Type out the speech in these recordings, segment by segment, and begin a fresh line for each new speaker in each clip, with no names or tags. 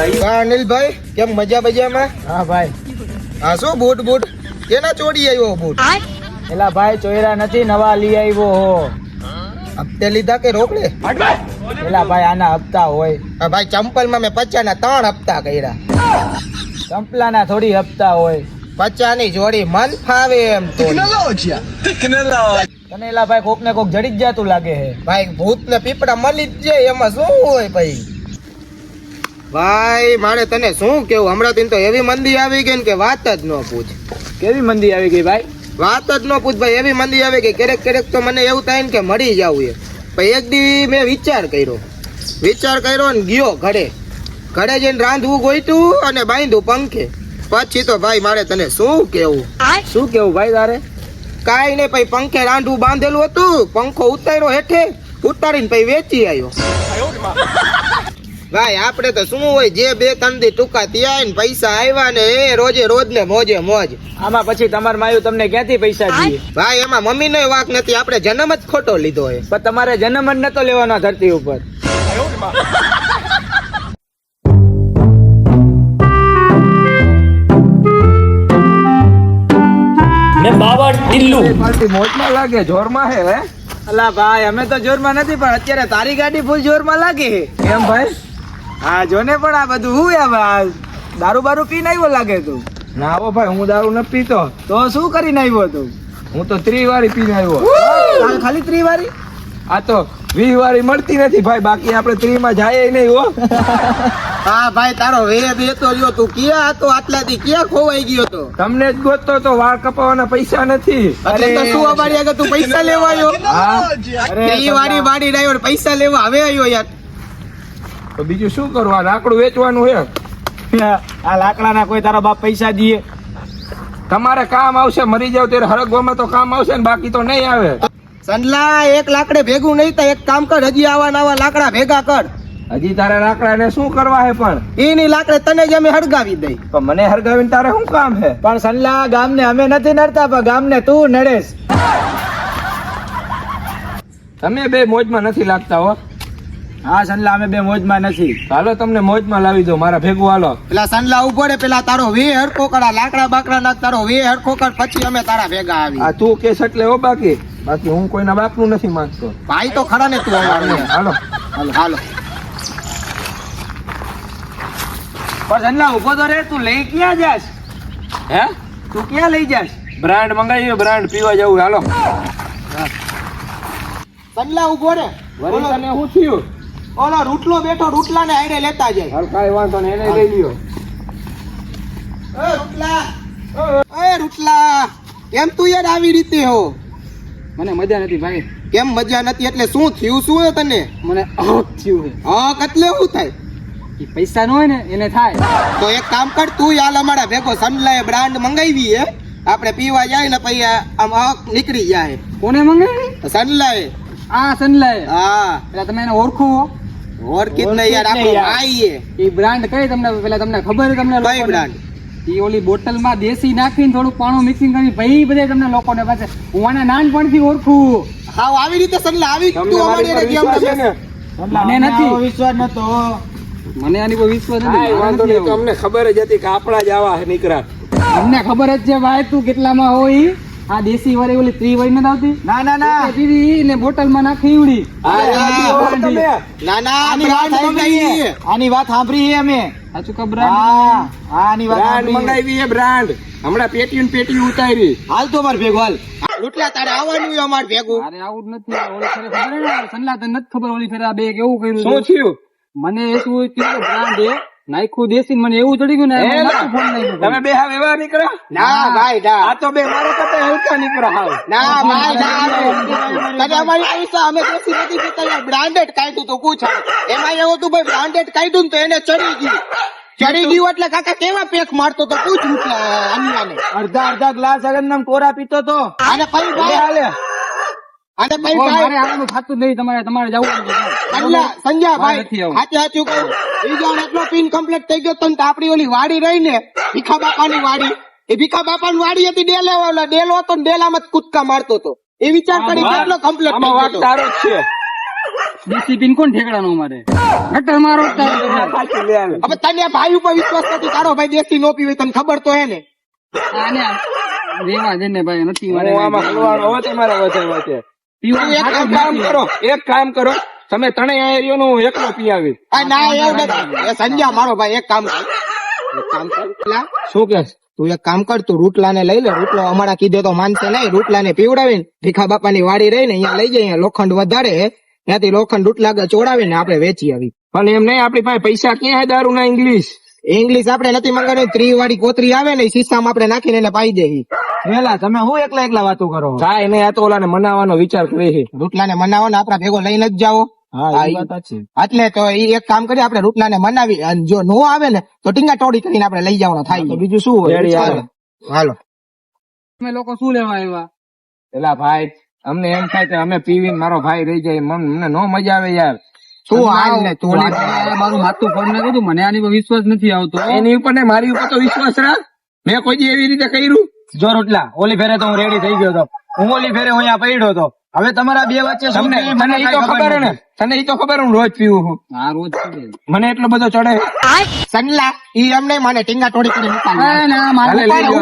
અનિલભાઈ કેમ મજા બજામાં?
હા ભાઈ.
હા શું બૂટ કેના ચોરી આવ્યો બૂટ?
એલા ભાઈ ચોયરા નથી, નવા લઈ આવ્યો હો.
હપ્તે લીધા કે રોકડે?
એલા ભાઈ આના હપ્તા હોય.
હા ભાઈ ચંપલમાં મેં 50 ના 3 હપ્તા કર્યા.
ચંપલાના થોડી હપ્તા હોય.
50 ની જોડી મન ફાવે એમ તો.
તને એલા ભાઈ કોક ને કોક જડી જ જાતું લાગે છે.
ભાઈ ભૂત ને પીપડા મળી જ જાય એમાં શું હોય ભાઈ? ભાઈ મારે તને શું કેવું, હમણાં દિન તો એવી મંદી આવી ગઈ ને કે વાત જ ન પૂછ.
કેવી મંદી આવી ગઈ ભાઈ?
વાત જ ન પૂછ ભાઈ, એવી મંદી આવી ગઈ. ક્યારેક તો મને એવું થાય ને કે મરી જાવું એ. ભાઈ એક દી મેં વિચાર કર્યો ને ગયો ઘરે જઈને રાંધવું ગોઈતું અને બાંધ્યું પંખે. પછી તો ભાઈ મારે તને શું કેવું.
શું કેવું ભાઈ તારે?
કાઈ નહીં ભાઈ, પંખે રાંધવું બાંધેલું હતું, પંખો ઉતાર્યો હેઠે, ઉતારીને પછી વેચી આવ્યો. ભાઈ આપણે તો શું હોય, જે 2-3 દી ટૂંકા ત્યાં ને પૈસા આવ્યા ને એ રોજે રોજ ને મોજે મોજ.
આમાં પછી તમાર માયું તમને ક્યાંથી પૈસા દીએ?
ભાઈ એમાં મમ્મી નો વાંક નથી, આપણે જન્મ જ ખોટો લીધો હે.
પણ તમારે જન્મ જ નતો લેવાનો ધરતી ઉપર.
ને બાવા ટિલ્લુ
પાર્ટી મોજમાં લાગે, જોરમાં હે હે? અલા ભાઈ અમે તો જોરમાં નથી, પણ અત્યારે તારી ગાડી ફૂલ જોરમાં લાગે. કેમ ભાઈ? હા જોને પણ આ બધું હું યાર દારૂ બારૂ પીને આવ્યો લાગે તું. ના આવો ભાઈ, હું દારૂ ન પીતો. તો શું કરીને આવ્યો તું? હું તો 3 વારી પીને આવ્યો. ખાલી 3 વારી? આ તો 20 વારી મળતી નથી ભાઈ, બાકી આપણે 3 માં જાય નહીં હો.
હા ભાઈ તારો વેદ એતો રહ્યો, તું ક્યાં હતો આટલાથી, ક્યાં ખોવાઈ ગયો તો?
તમને જ ગોતતો તો, વાળ કપાવવાના પૈસા નથી.
એટલે તો શું અમારી આગળ તું પૈસા લેવા આવ્યો?
હા
3 વારી બાડી ડ્રાઈવર પૈસા લેવા હવે આવ્યો યાર.
તો બીજું શું કરવા, લાકડું વેચવાનું હે. આ લાકડાના કોઈ તારો બાપ પૈસા દીએ? તમારે કામ આવશે, મરી જાવ ત્યારે હરગવામાં તો કામ આવશે ને, બાકી તો નહીં આવે.
સંડલા એક લાકડે ભેગું નહીં થાય, એક કામ કર, હજી આવા નવા લાકડા ભેગા કર.
હજી તારે લાકડાને શું કરવા હે? પણ
એની લાકડે તને જ અમે હળગાવી દઈ.
પણ મને હરગાવીને તારે શું કામ હે? પણ સનલા ગામને અમે નથી નડતા, પણ ગામને તું નડેશ. તમે બે મોજમાં નથી લાગતા હો. હા સનલા અમે બે મોજમાં નથી. હાલો તમને મોજમાં લાવી દો, મારા ભેગું હાલો.
પેલા સંડલા ઉભો રે, પેલા તારો વે હરખો કર, લાકડા બાકડા નાખ, તારો વે હરખો કર, પછી અમે તારા ભેગા આવી.
આ તું કેસ એટલે હો, બાકી હું કોઈના બાપનું નથી માંગતો.
ભાઈ તો ખરા ને તું અમારો.
હાલો
હાલો.
પણ સનલા ઉભો તો રે, તું લઈ ક્યાં જાસ? હે તું ક્યાં લઈ જાસ? બ્રાન્ડ મંગાવી, બ્રાન્ડ પીવા જવું. હાલો
સંડલા ઉભો રે.
વળી તને શું થયું?
ઓલો રૂટલો બેઠો, રૂટલા ને આડે લેતા જાય.
હાલ કાઈ વાંધો નહીં, એને લઈ લ્યો.
એ રૂટલા કેમ તું યાર આવી રીતે હો?
મને મજા નથી ભાઈ.
કેમ મજા નથી એટલે શું થયું, શું હે તને?
મને થયું છે.
હા કતલે શું થાય?
ઈ પૈસા ન હોય ને એને થાય.
તો એક કામ કર, તું હાલ અમારા ભેગો. સંડલાએ બ્રાન્ડ મંગાવી હે, આપણે પીવા જાય ને પછી આમ નીકળી જાય.
કોને મંગાવી?
સંડલાએ.
આ સનલાય.
હા
પેલા તમે એને ઓળખો?
ઓળખી જ નહીં યાર, આપણો ભાઈ હે.
ઈ બ્રાન્ડ કઈ તમને પેલા તમને ખબર છે? તમને
કઈ બ્રાન્ડ?
ઈ ઓલી બોટલમાં દેશી નાખીને થોડું પાણું મિક્સિંગ કરી ભાઈ બધે તમને લોકોને પાસે હું આને નાનપણથી ઓળખું.
હા આવી રીતે સંડલા આવી તું અમારી એને કેમ તમે?
મને નથી વિશ્વાસ નતો. મને આની પર વિશ્વાસ નથી. વાંધો નહીં, તો અમને ખબર જ હતી કે આપણા જ આવા નીકળ્યા. અમને ખબર જ છે ભાઈ, તું કેટલામાં હોય. આ દેશી વાળી ઓલી 3 વાળી નથી આવતી? ના પીવી ને બોટલમાં નાખી ઉડી.
ના ના બ્રાન્ડ મંગાવી.
આની વાત સાંભળી છે અમે. સાચું કા બ્રાન્ડ? આની વાત બ્રાન્ડ મંગાવી છે, બ્રાન્ડ. હમણાં પેટી ઉતારી.
હાલ તો માર ભેગો હાલ. રૂટલા તારે આવવાનું અમાર ભેગું.
અરે આવું જ નથી. ઓલી ફેરે ખબર ને સનલા તને નથી ખબર, ઓલી ફેરે આ બે કેવું કર્યું? શું થયું? મને એટલું કીધું બ્રાન્ડ એ નાખ્યું દેશી, મને એવું ચડી ગયું ને ફોન નાખ્યો. તમે બે હાવ એવા નીકળ્યા?
ના ભાઈ ના.
આ તો બે મારો કરતા હલકા નીકળ્યા હાવ.
ના ભાઈ ના. તને અમારી પૈસા અમે દેશી નથી પીતા, બ્રાન્ડેડ કાઢ્યું તો પૂછ. એમાં એવું તું ભાઈ બ્રાન્ડેડ કાઢ્યું ને તો એને ચડી ગયું એટલે કાકા કેવા પેક મારતો તો પૂછ. અન્યાને
અડધા ગ્લાસ અગર કોરા પીતો તો.
અને પછી ભાઈ હાલે અને પછી
મારે આવવાનું થતું નહીં. તમારે જવું
સંજય ભાઈ સાચું કહું, બીજો એટલો પીન કમ્પ્લીટ થઈ ગયો તો આપડી ઓલી વાડી રહી ને ભીખા બાપાની વાડી, એ ભીખા બાપાની વાડી હતી, ડેલો હતો ને ડેલામાં જ કૂદકા મારતો હતો. એ વિચાર કરી કેટલો કમ્પ્લીટ થઈ ગયો.
તારો જ છે. ડિસિપ્લિન કોણ ઠેકડાનો અમારે ગટર મારો
હવે તને ભાઈ ઉપર વિશ્વાસ નથી, તારો ભાઈ દેશી નો પીવે, તને ખબર તો હે ને.
આને રેવા દે ને ભાઈ, નથી મારે
એક કામ કરો તમે ત્રણેય આયરીઓ નું એકલો પી આવી.
આ ના એવું નથી. એ સંજ્ઞા મારો ભાઈ, એક કામ કર, લા,
શું કે
તું એક કામ કર, તું રૂટલાને લઈ લે. રૂટલો અમારા કીધે તો માનશે નહીં. રૂટલાને પીવડાવીને ભીખા બાપાની વાડી રહીને અહીંયા લઈ જઈએ, અહીંયા લોખંડ વધારે હે, ત્યાંથી લોખંડ રૂટલા આગળ ચોડાવીને આપણે વેચી આવી.
પણ એમ નહીં, આપડી પાસે પૈસા ક્યાં હે દારૂ ના?
ઇંગ્લિશ આપણે નથી મંગાવી, 3 વાળી કોતરી આવે ને, શીશામાં આપણે નાખીને એને પાઈ દઈએ.
વેલા તમે હું એકલા એકલા વાતો કરો?
કાંઈ નહીં, આ તો ઓલાને મનાવવાનો વિચાર કરે છે.
રૂટલાને મનાવો ને આપણા ભેગો લઈને જ જાઓ. એટલે તો ઈ એક કામ કરીએ, આપણે રૂટલાને મનાવી, અને જો નો આવે ને તો ટીંગા ટોડી કરીને આપણે લઈ જવાનો થાય. બીજું શું હોય? હાલો.
તમે લોકો શું લેવા આવ્યા?
એલા ભાઈ, અમને એમ થાય કે અમે પીવીને મારો ભાઈ રહી જાય, મને નો મજા આવે યાર.
શું હાલ ને તું
મારું માથું ફોન કીધું, મને આની પર વિશ્વાસ નથી આવતો.
એની ઉપર ને મારી ઉપર તો વિશ્વાસ રાખ. મેં કોઈ દી એવી રીતે કર્યું?
જો રોટલા, ઓલી ફેરે તો હું રેડી થઈ ગયો હતો, હું ઓલી ફેરે હું અહીંયા પડ્યો હતો. હવે તમારા બે વચ્ચે શું
તમને
થયું?
મને ઈ તો ખબર હે ને, તને ઈ તો ખબર હું રોજ પીવું છું.
હા, રોજ પીવે.
મને એટલો બધો ચડે.
સનલા ઈ એમને મને ટીંગા ટોડી કરીને
હા,
નીકાળી.
ના, મારે
હાલે, લઈ લો.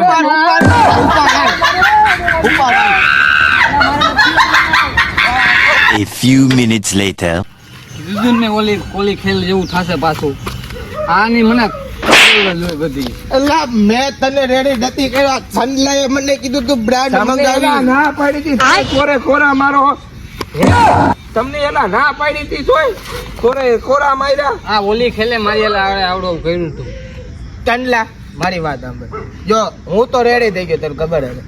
A few minutes later.
જીજુન ને ઓલી ખેલ જેવું થશે પાછું. આની મને બધી
એલા મેં તને રેડી નથી કર્યા. સનલાએ મને કીધું તું બ્રાન્ડ
તમને એલા
મંગાવી.
ના પાડી હતી, કોરે કોરા મારો. તમને એલા ના પાડી હતી, તોય કોરે કોરા માર્યા.
આ ઓલી ખેલે મારી આવડો કર્યું હતું.
સનલા મારી વાત સાંભળ. જો હું તો રેડી થઈ ગયો, તને ખબર હે ને.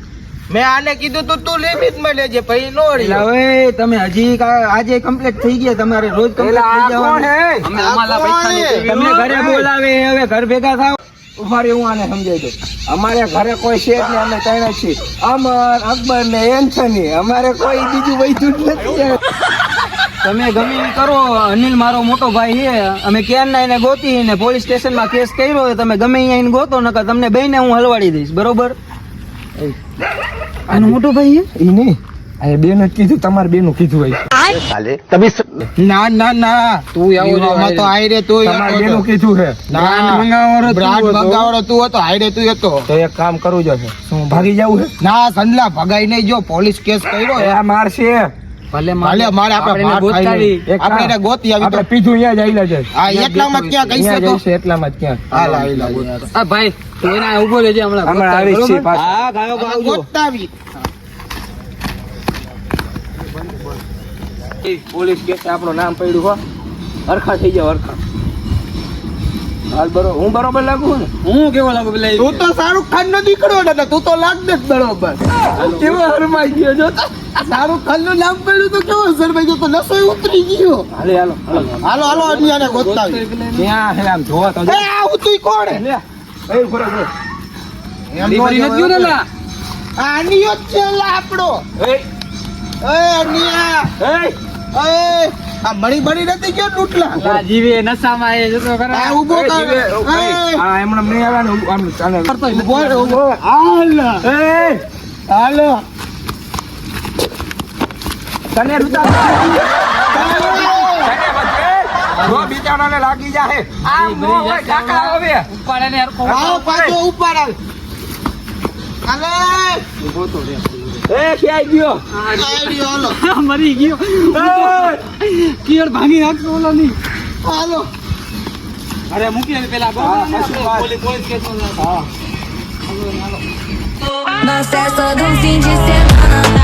મેં આને કીધું તું લિમિટ માં લેજે, પછી નો
એટલે હવે તમે હજી આજે કમ્પ્લીટ થઈ ગયા, તમારે રોજ
એલા આ
કમ્પ્લીટ
કોણ હે?
અમે અમારા પૈસા તમને ઘરે બોલાવે, હવે ઘર ભેગા થાવ.
ઉભારી, હું આને સમજાવી દઉં. અમારે ઘરે કોઈ છે જ નહીં, અમે ત્રણ જ છીએ. અમર, અકબર ને એન્થની, અમારે કોઈ બીજું વૈધું જ નથી.
તમે ગમે ઈ કરો, અનિલ મારો મોટો ભાઈ છે, અમે ક્યારના એને ગોતી ને પોલીસ સ્ટેશન માં કેસ કર્યો, તમે ગમે અહીંયા એને ગોતો, નકર તમને બેને હું હલવાડી દઈશ, બરોબર? આનો મોટો ભાઈ છે?
ઈ નહીં, આ બેન જ કીધું, તમારે બેનું કીધું હોય.
ના ના ના,
તું આવો જો
આમાં તો હાયરે તું
તમારે
હતો.
બેનું કીધું છે.
ના, બ્રાન્ડ મંગાવવાનો તું હતો, હાયરે તું હતો.
તો એક કામ કરવું જશે, શું ભાગી જવું છે?
ના સનલા ભગાઈ નહીં, જો પોલીસ કેસ કર્યો
એ આ મારશે.
ભલે
ભલે મારે આપણે ભાગ ખાઈ
એક
આપણે
કામ,
એને ગોતી આવી તો
આપણે પીધું અહીંયા જ આઈલા છે.
આ એટલામાં જ ક્યાં કહીશે
અહીંયા
તો
જઈશે એટલામાં જ ક્યાં.
હાલ હાલ
આ ભાઈ તું એના ઉભો રહેજે, હમણાં
હમણાં આવી જ છીએ
બરોબર?
પાછા.
હા, ગાયો ગાવજો.
ગોતાવી.
પોલીસ કેસ આપણું નામ પડ્યું હો, હરખા થઈ જાવ, હરખા. હાલ બરોબર, હું બરોબર લાગુ છું ને?
હું કેવો લાગુ પેલા
તું તો શાહરુખ ખાન નો દીકરો ને, તું તો લાગ દે બરોબર.
કેવો હરમાઈ ગયો જો.
શાહરુખ ખાન નું નામ પડ્યું તો કેવો શરમાઈ ગયો, તો નસો ઉતરી ગયો.
હાલે હાલો હાલો.
હાલો હાલો અન્યાને ગોતાવી.
ત્યાં હે આમ જોવા તો.
એ આવું તું કોણ હે?
લે, એ ઉભો રહો.
એમ નો
દીકરી નથી
જવાય.
ને લા.
આ અનિયો જ છે લા આપણો.
એ,
એ અનિયા.
એ,
એ આ મણી બની નથી ગયો તૂટલા.
લા જીવે નશામાં એ જતો કરે.
આ ઊભો
એ,
કર.
જીવે,
એ
હા એમણે નહીં આવ્યા ને, આમ ચાલે.
ઊભો રહે, ઊભો રહે. હાલ.
એ,
હાલો.
તને રૂતા જો બિચારાને લાગી જાહે. આ નો હોય કાકા હવે.
ઉપાડે ને હરખો.
આવો પાછો ઉપર હાલ. હાલે.
એ ક્યાં ગયો?
આઈડિયો હાલો.
મરી ગયો. કિયર ભાંગી નાખતો ઓલો ની.
હાલો.
અરે મૂકી દે પેલા police case
Nossa, é só de um fim de semana.